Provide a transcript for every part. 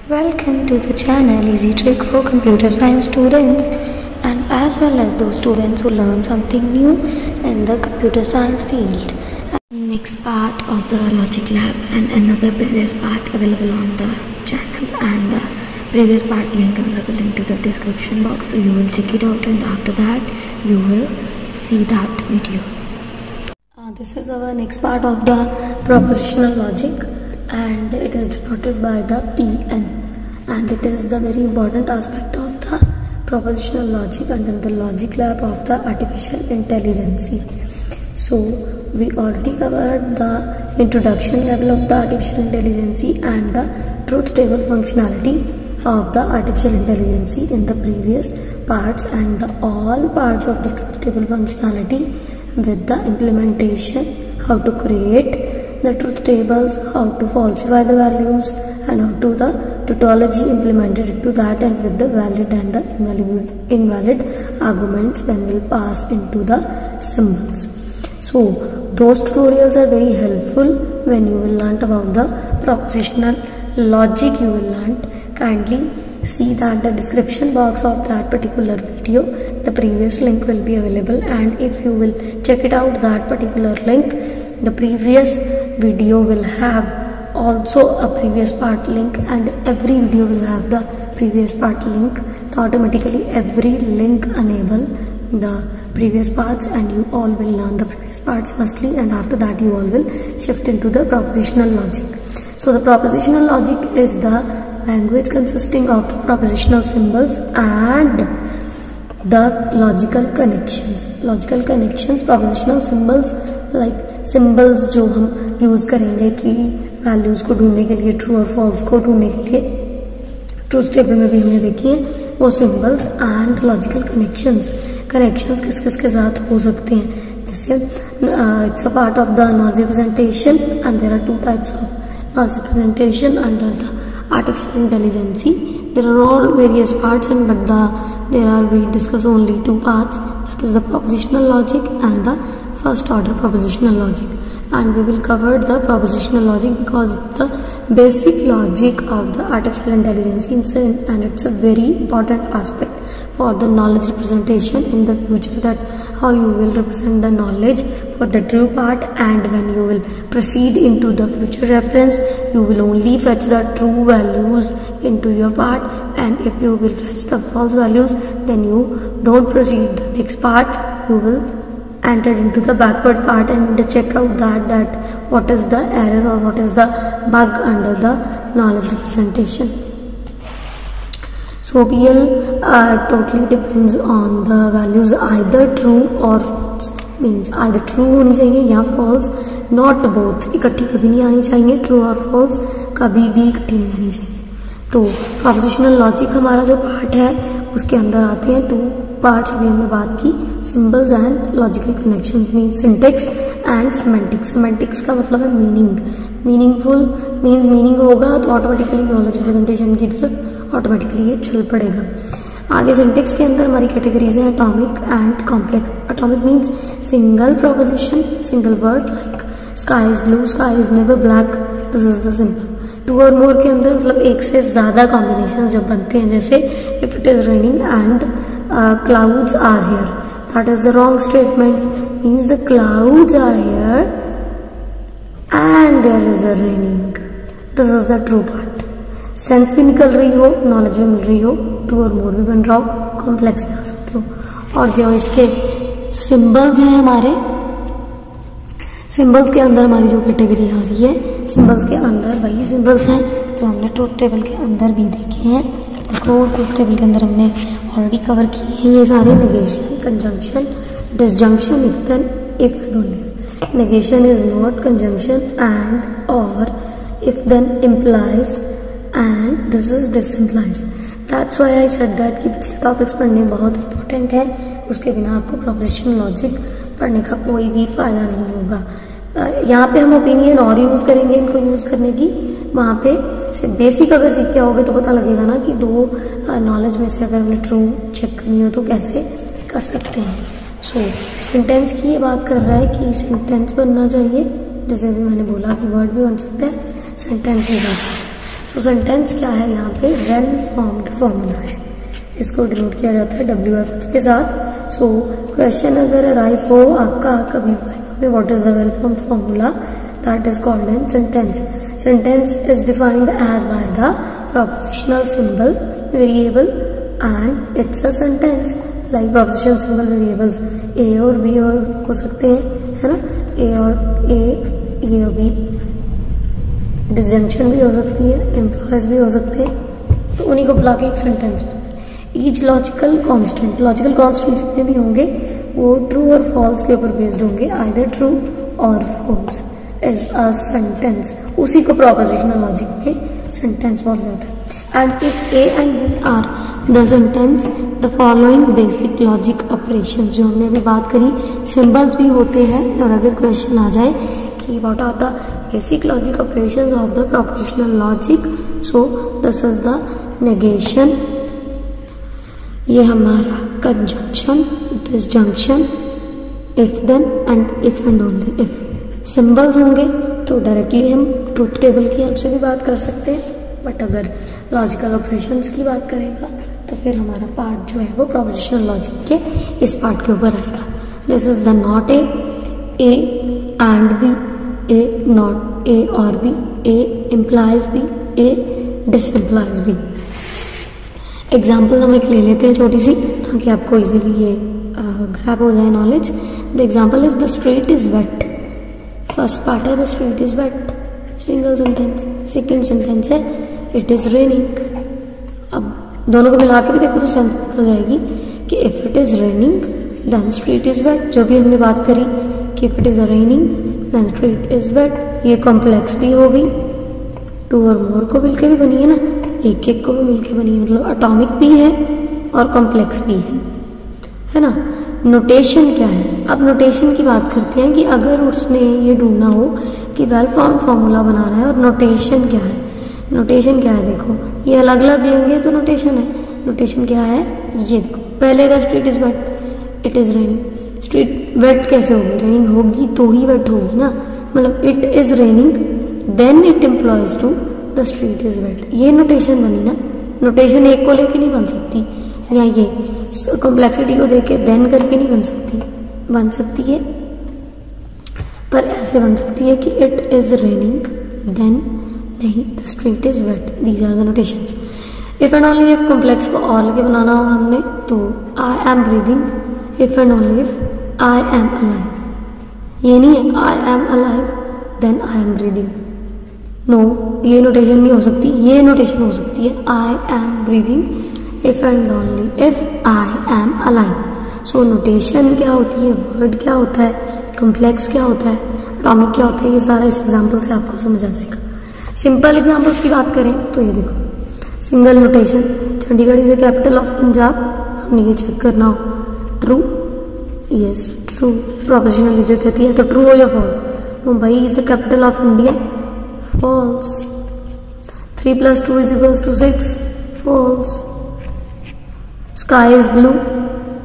Welcome to the channel Easy Trick for Computer Science students and as well as those students who learn something new in the computer science field. Next part of the logic lab and another previous part available on the channel and the previous part link available into the description box, so you will check it out and after that you will see that video. This is our next part of the propositional logic and it is denoted by the PL, and it is the very important aspect of the propositional logic under the logic lab of the artificial intelligence. So we already covered the introduction level of the artificial intelligence and the truth table functionality of the artificial intelligence in the previous parts, and the all parts of the truth table functionality with the implementation, how to create the truth tables, how to falsify the values, and how to the tautology implemented into that, and with the valid and the invalid arguments when will pass into the symbols. So those tutorials are very helpful when you will learn about the propositional logic. You will learn, kindly see that the description box of that particular video, the previous link will be available, and if you will check it out, that particular link, the previous video will have also a previous part link, and every video will have the previous part link. So automatically every link enable the previous parts and you all will learn the previous parts firstly, and after that you all will shift into the propositional logic. So the propositional logic is the language consisting of the propositional symbols and the logical connections. Logical connections, propositional symbols like symbols जो हम use करेंगे कि values को ढूंढने के लिए, true or false को ढूंढने के लिए, ट्रूथ टेबल में भी हमने देखी है वो symbols and logical connections. Connections किस किस के साथ हो सकते हैं, जैसे it's a part of the knowledge representation and there are two types of knowledge representation under the artificial intelligence. There are all various parts but we discuss only two parts, that is the propositional logic and the first order propositional logic, and we will cover the propositional logic because it's the basic logic of the artificial intelligence and it's a very important aspect for the knowledge representation in the future, that how you will represent the knowledge for the true part, and when you will proceed into the future reference you will only fetch the true values into your part, and if you will fetch the false values then you don't proceed the next part, you will enter into the backward part and check out that what is the error or what is the bug under the knowledge representation. So PL totally depends on the values either true or false, means either true होनी चाहिए या false, not both, इकट्ठी कभी नहीं आनी चाहिए, true और false कभी भी इकट्ठी नहीं आनी चाहिए. तो propositional logic हमारा जो पार्ट है उसके अंदर आते हैं टू पार्ट्स. अभी हमने बात की symbols and logical connections, mean syntax and semantics. Semantics का मतलब है मीनिंग, मीनिंगफुल मीन्स मीनिंग होगा तो ऑटोमेटिकली नॉलेज रिप्रेजेंटेशन की तरफ ऑटोमेटिकली ये चल पड़ेगा. आगे सिंटेक्स के अंदर हमारी कैटेगरीज हैं atomic and complex. Atomic means single proposition, single word like sky is blue, sky is never black, this is the simple. Two or more के अंदर मतलब एक से ज्यादा कॉम्बिनेशन जब बनते हैं, जैसे if it is raining and clouds are here, that is the wrong statement, means the clouds are here and there is a raining, this is the true part. Sense भी निकल रही हो, नॉलेज भी मिल रही हो, टू और मोर भी बन रहा हो, कॉम्प्लेक्स भी आ सकते हो. और जो इसके सिंबल्स हैं हमारे, सिंबल्स के अंदर हमारी जो कैटेगरी आ रही है, सिंबल्स के अंदर वही सिंबल्स हैं जो हमने ट्रूथ टेबल के अंदर भी देखे हैं. देखो ट्रूथ टेबल के अंदर हमने ऑलरेडी कवर किए हैं ये सारे. Negation, conjunction, disjunction, if then, if and only if. Negation is not, conjunction and और, if then implies and this is disimplies. That's why I said that कि पिछले टॉपिक्स पढ़ने बहुत इंपॉर्टेंट है, उसके बिना आपको प्रोपोजिशनल लॉजिक पढ़ने का कोई भी फायदा नहीं होगा. यहाँ पे हम ओपिनियन और यूज करेंगे इनको यूज करने की, वहाँ पे से बेसिक अगर सीख के आओगे तो पता लगेगा ना कि दो नॉलेज में से अगर हमने ट्रू चेक करनी हो तो कैसे कर सकते हैं. सो सेंटेंस की ये बात कर रहा है कि सेंटेंस बनना चाहिए, जैसे अभी मैंने बोला कि वर्ड भी बन सकता है, सेंटेंस भी बन सकता है. सो सेंटेंस क्या है यहाँ पे, वेल फॉर्म्ड फॉर्मूला है, इसको डिनोट किया जाता है WFF के साथ। सो क्वेश्चन अगर अराइज हो आपका कभी में what is the well formed formula, that is called in sentence. Sentence is defined as by the propositional symbol variable and it's a sentence. Like propositional symbol variables A और B और हो सकते हैं, है ना, ए और बी, डिसजंक्शन भी हो सकती है, एम्प्लॉयज भी हो सकते हैं, तो उन्हीं को बुला के एक सेंटेंस बनना है। ईच लॉजिकल कांस्टेंट जितने भी होंगे वो ट्रू और फॉल्स के ऊपर बेस्ड होंगे, either true or false is a sentence. उसी को प्रोपोजिशनल लॉजिक में सेंटेंस बोला जाता है। And if A and B are the sentence the following basic logic operation, जो हमने अभी बात करी, सिंबल्स भी होते हैं। और अगर क्वेश्चन आ जाए कि what are the basic logic operations of the propositional logic, so this is the negation, ये हमारा conjunction, disjunction, if then and if and only if. Symbols होंगे तो डायरेक्टली हम ट्रूथ टेबल की हेल्प से भी बात कर सकते हैं, बट अगर लॉजिकल ऑपरेशंस की बात करेगा तो फिर हमारा पार्ट जो है वो प्रोपोजिशनल लॉजिक के इस पार्ट के ऊपर आएगा। This is the not A and B, A not A और B, A implies B, A disimplies B. Example हम एक ले लेते हैं छोटी सी, ताकि आपको इजीली ये ग्रैब हो जाए knowledge. The example is the street is wet. First part है the street is wet, single sentence. Second sentence है इट इज रेनिंग। अब दोनों को मिला के भी देखो तो सेंस निकल जाएगी कि if it is raining then street is wet. जो भी हमने बात करी कि if it is raining then street is wet, ये कॉम्प्लेक्स भी हो गई, टू और मोर को मिलके भी बनी है ना, एक एक को भी मिलके बनी है, मतलब एटॉमिक भी है और कॉम्प्लेक्स भी है ना। नोटेशन क्या है, अब नोटेशन की बात करते हैं कि अगर उसने ये ढूंढना हो कि वेल फॉर्म फॉर्मूला बना रहा है और नोटेशन क्या है। नोटेशन क्या है, देखो ये अलग अलग लेंगे तो नोटेशन है। नोटेशन क्या है, ये देखो, पहले the street is wet, it is raining. Street wet कैसे होगी, रेनिंग होगी तो ही वेट होगी ना, मतलब it is raining then it implies to the street is wet, ये नोटेशन बनी ना। नोटेशन एक को लेके नहीं बन सकती, या ये कॉम्प्लेक्सिटी को देख के देन करके नहीं बन सकती, बन सकती है पर ऐसे बन सकती है कि इट इज रेनिंग देन नहीं the street is wet, these are the notations. If and only if complex को और लेके बनाना हो हमने तो I am breathing, if and only if I am alive. ये नहीं है I am alive then I am breathing, no, ये नोटेशन नहीं हो सकती, ये नोटेशन हो सकती है I am breathing if and only if I am alive. So notation क्या होती है, वर्ड क्या होता है, कॉम्प्लेक्स क्या होता है, एटॉमिक क्या होता है, ये सारा इस एग्जाम्पल से आपको समझ आ जाएगा। सिंपल एग्जाम्पल्स की बात करें तो ये देखो, single notation, Chandigarh is the capital of Punjab, हमने ये चेक करना हो, ट्रू, यस ट्रू, प्रोपोजिशनल लीजिए कहती है तो ट्रू हो या false. Mumbai is the capital of India, false. 3 + 2 = 6, false. Sky is blue,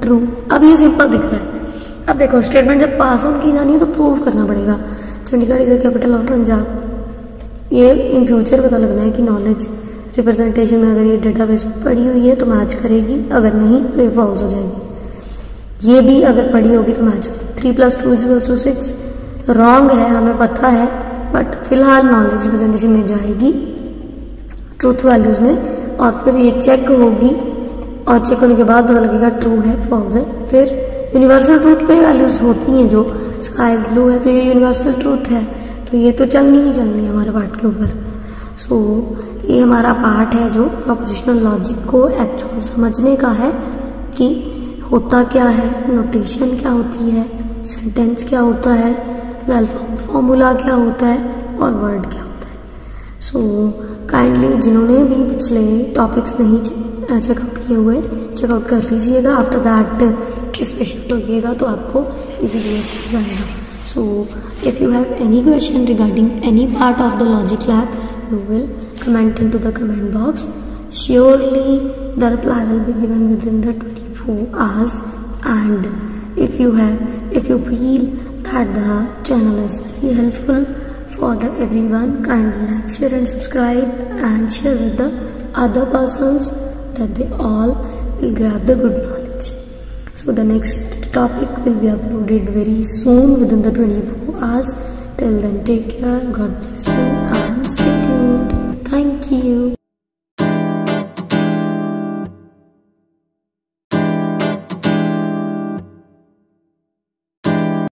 true. अब ये सिंपल दिख रहा है। अब देखो स्टेटमेंट जब पास ऑन की जानी है तो प्रूव करना पड़ेगा, Chandigarh is the capital of Punjab. ये इन फ्यूचर पता लगना है कि नॉलेज रिप्रेजेंटेशन में अगर ये डेटाबेस में पढ़ी हुई है तो मैच करेगी, अगर नहीं तो ये फॉल्स हो जाएगी। ये भी अगर पढ़ी होगी तो मैच हो जाएगी। 3 + 2 = 6 रॉन्ग है, हमें पता है, बट फिलहाल नॉलेज रिप्रेजेंटेशन में जाएगी ट्रूथ वैल्यूज में, और फिर ये चेक होगी और चेक होने के बाद पता लगेगा ट्रू है फॉल्स है। फिर यूनिवर्सल ट्रूथ पे वैल्यूज होती हैं, जो स्काई इज ब्लू है तो ये यूनिवर्सल ट्रूथ है, तो ये तो चलनी ही चलनी है हमारे पार्ट के ऊपर। सो ये हमारा पार्ट है जो प्रोपोजिशनल लॉजिक को एक्चुअल समझने का है कि होता क्या है, नोटेशन क्या होती है, सेंटेंस क्या होता है, वेल फॉर्म फॉर्मूला क्या होता है और वर्ड क्या होता है। सो काइंडली जिन्होंने भी पिछले टॉपिक्स नहीं चेकआउट किए हुए चेकआउट कर लीजिएगा, आफ्टर दैट स्पेशल होइएगा तो आपको इजीली समझ आएगा। So if you have any question regarding any part of the logic lab, you will comment into the comment box. Surely the reply will be given within the 24 hours. And if you feel that the channel is very helpful for the everyone. Kindly like, share and subscribe and share with the other persons that they all will grab the good knowledge. So the next topic will be uploaded very soon within the 24 hours. Till then, take care, God bless you and stay tuned. Thank you.